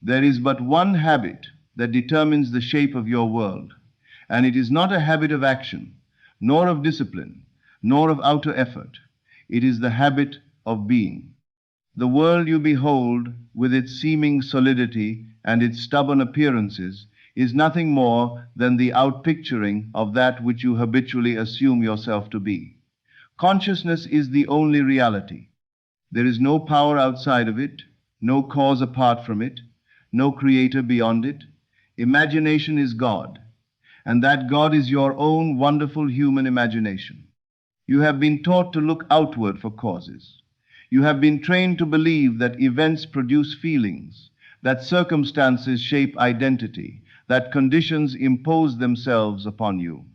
There is but one habit that determines the shape of your world, and it is not a habit of action, nor of discipline, nor of outer effort. It is the habit of being. The world you behold, with its seeming solidity and its stubborn appearances, is nothing more than the outpicturing of that which you habitually assume yourself to be. Consciousness is the only reality. There is no power outside of it, no cause apart from it, no creator beyond it. Imagination is God, and that God is your own wonderful human imagination. You have been taught to look outward for causes. You have been trained to believe that events produce feelings, that circumstances shape identity, that conditions impose themselves upon you.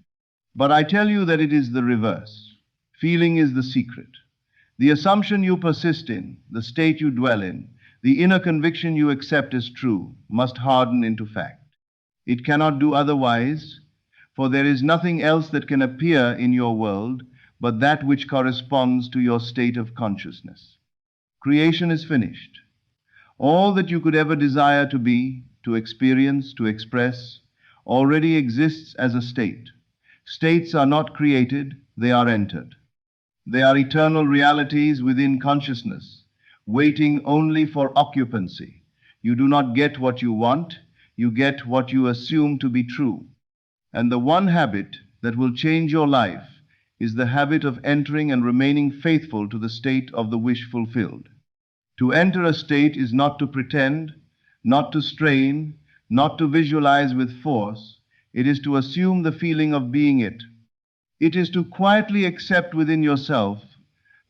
But I tell you that it is the reverse. Feeling is the secret. The assumption you persist in, the state you dwell in, the inner conviction you accept as true, must harden into fact. It cannot do otherwise, for there is nothing else that can appear in your world but that which corresponds to your state of consciousness. Creation is finished. All that you could ever desire to be, to experience, to express, already exists as a state. States are not created, they are entered. They are eternal realities within consciousness, waiting only for occupancy. You do not get what you want, you get what you assume to be true. And the one habit that will change your life is the habit of entering and remaining faithful to the state of the wish fulfilled. To enter a state is not to pretend, not to strain, not to visualize with force. It is to assume the feeling of being it. It is to quietly accept within yourself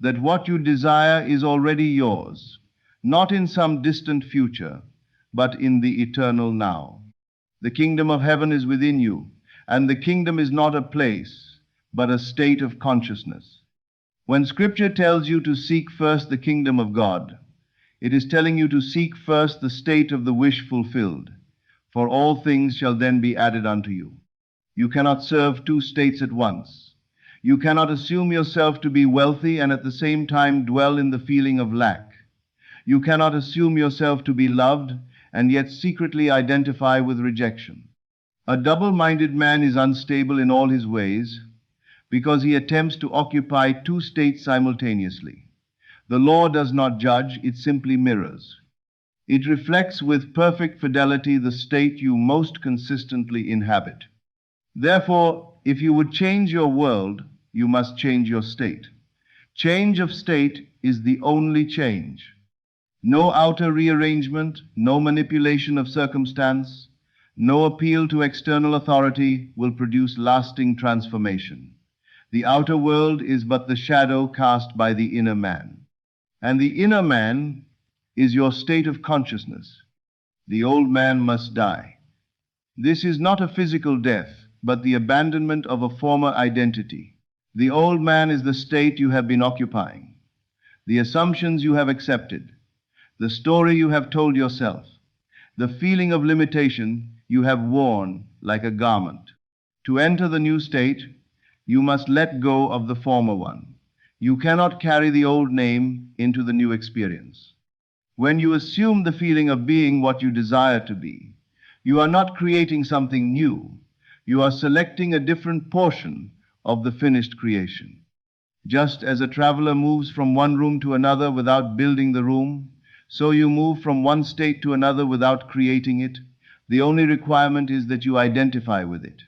that what you desire is already yours, not in some distant future, but in the eternal now. The kingdom of heaven is within you, and the kingdom is not a place, but a state of consciousness. When Scripture tells you to seek first the kingdom of God, it is telling you to seek first the state of the wish fulfilled, for all things shall then be added unto you. You cannot serve two states at once. You cannot assume yourself to be wealthy and at the same time dwell in the feeling of lack. You cannot assume yourself to be loved and yet secretly identify with rejection. A double-minded man is unstable in all his ways because he attempts to occupy two states simultaneously. The law does not judge, it simply mirrors. It reflects with perfect fidelity the state you most consistently inhabit. Therefore, if you would change your world, you must change your state. Change of state is the only change. No outer rearrangement, no manipulation of circumstance, no appeal to external authority will produce lasting transformation. The outer world is but the shadow cast by the inner man. And the inner man is your state of consciousness. The old man must die. This is not a physical death, but the abandonment of a former identity. The old man is the state you have been occupying, the assumptions you have accepted, the story you have told yourself, the feeling of limitation you have worn like a garment. To enter the new state, you must let go of the former one. You cannot carry the old name into the new experience. When you assume the feeling of being what you desire to be, you are not creating something new. You are selecting a different portion of the finished creation. Just as a traveler moves from one room to another without building the room, so you move from one state to another without creating it. The only requirement is that you identify with it.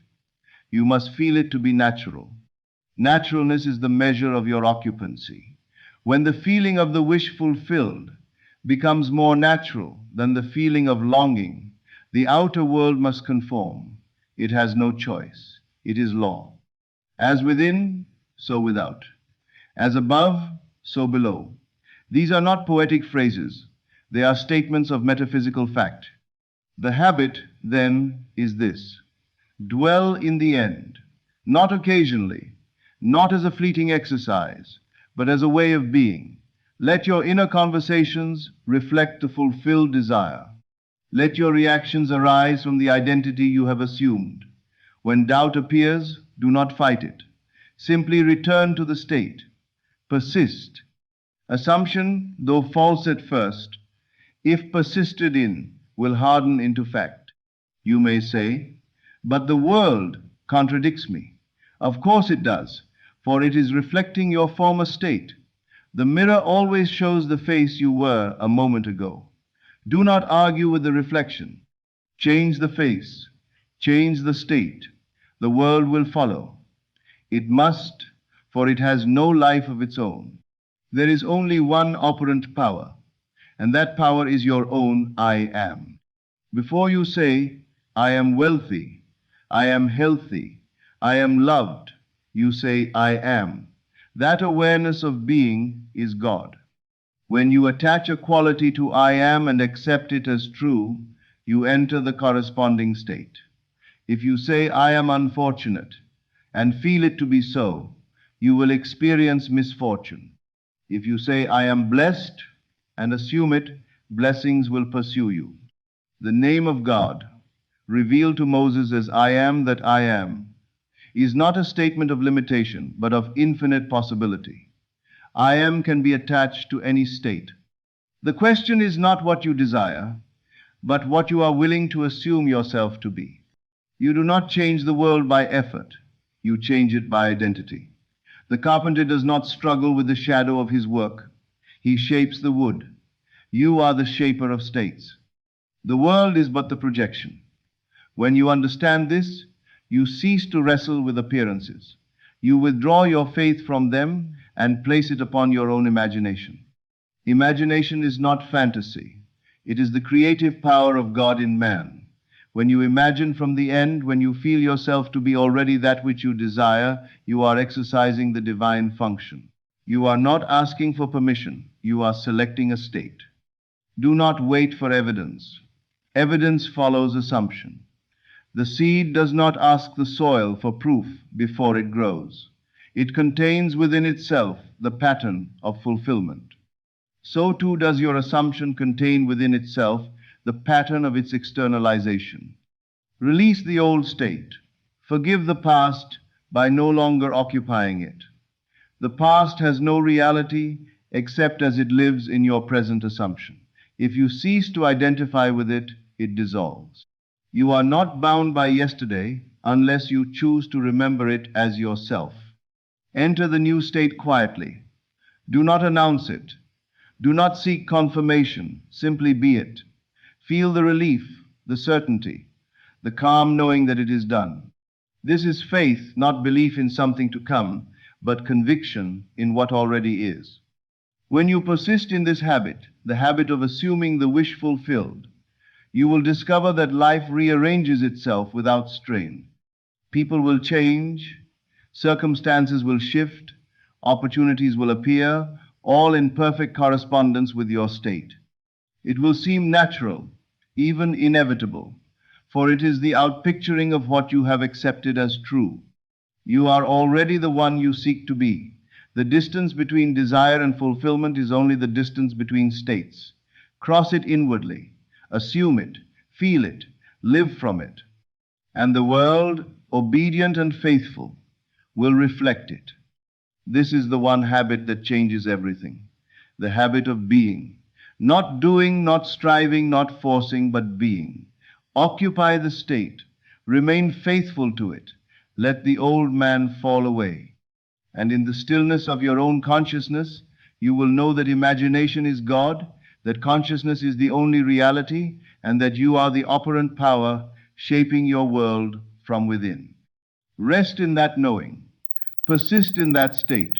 You must feel it to be natural. Naturalness is the measure of your occupancy. When the feeling of the wish fulfilled becomes more natural than the feeling of longing, the outer world must conform. It has no choice. It is law. As within, so without. As above, so below. These are not poetic phrases. They are statements of metaphysical fact. The habit, then, is this: dwell in the end, not occasionally, not as a fleeting exercise, but as a way of being. Let your inner conversations reflect the fulfilled desire. Let your reactions arise from the identity you have assumed. When doubt appears, do not fight it. Simply return to the state. Persist. Assumption, though false at first, if persisted in, will harden into fact. You may say, but the world contradicts me. Of course it does, for it is reflecting your former state. The mirror always shows the face you were a moment ago. Do not argue with the reflection. Change the face, change the state. The world will follow. It must, for it has no life of its own. There is only one operant power, and that power is your own I am. Before you say, I am wealthy, I am healthy, I am loved, you say, I am. That awareness of being is God. When you attach a quality to I am and accept it as true, you enter the corresponding state. If you say, I am unfortunate, and feel it to be so, you will experience misfortune. If you say, I am blessed, and assume it, blessings will pursue you. The name of God, revealed to Moses as I am that I am, is not a statement of limitation, but of infinite possibility. I am can be attached to any state. The question is not what you desire, but what you are willing to assume yourself to be. You do not change the world by effort. You change it by identity. The carpenter does not struggle with the shadow of his work. He shapes the wood. You are the shaper of states. The world is but the projection. When you understand this, you cease to wrestle with appearances. You withdraw your faith from them and place it upon your own imagination. Imagination is not fantasy. It is the creative power of God in man. When you imagine from the end, when you feel yourself to be already that which you desire, you are exercising the divine function. You are not asking for permission. You are selecting a state. Do not wait for evidence. Evidence follows assumption. The seed does not ask the soil for proof before it grows. It contains within itself the pattern of fulfillment. So too does your assumption contain within itself the pattern of its externalization. Release the old state. Forgive the past by no longer occupying it. The past has no reality except as it lives in your present assumption. If you cease to identify with it, it dissolves. You are not bound by yesterday unless you choose to remember it as yourself. Enter the new state quietly. Do not announce it. Do not seek confirmation. Simply be it. Feel the relief, the certainty, the calm knowing that it is done. This is faith, not belief in something to come, but conviction in what already is. When you persist in this habit, the habit of assuming the wish fulfilled, you will discover that life rearranges itself without strain. People will change, circumstances will shift, opportunities will appear, all in perfect correspondence with your state. It will seem natural, even inevitable, for it is the outpicturing of what you have accepted as true. You are already the one you seek to be. The distance between desire and fulfillment is only the distance between states. Cross it inwardly, assume it, feel it, live from it, and the world, obedient and faithful, will reflect it. This is the one habit that changes everything, the habit of being. Not doing, not striving, not forcing, but being. Occupy the state. Remain faithful to it. Let the old man fall away. And in the stillness of your own consciousness, you will know that imagination is God, that consciousness is the only reality, and that you are the operant power shaping your world from within. Rest in that knowing. Persist in that state.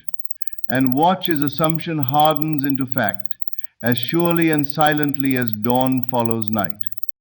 And watch as assumption hardens into fact, as surely and silently as dawn follows night.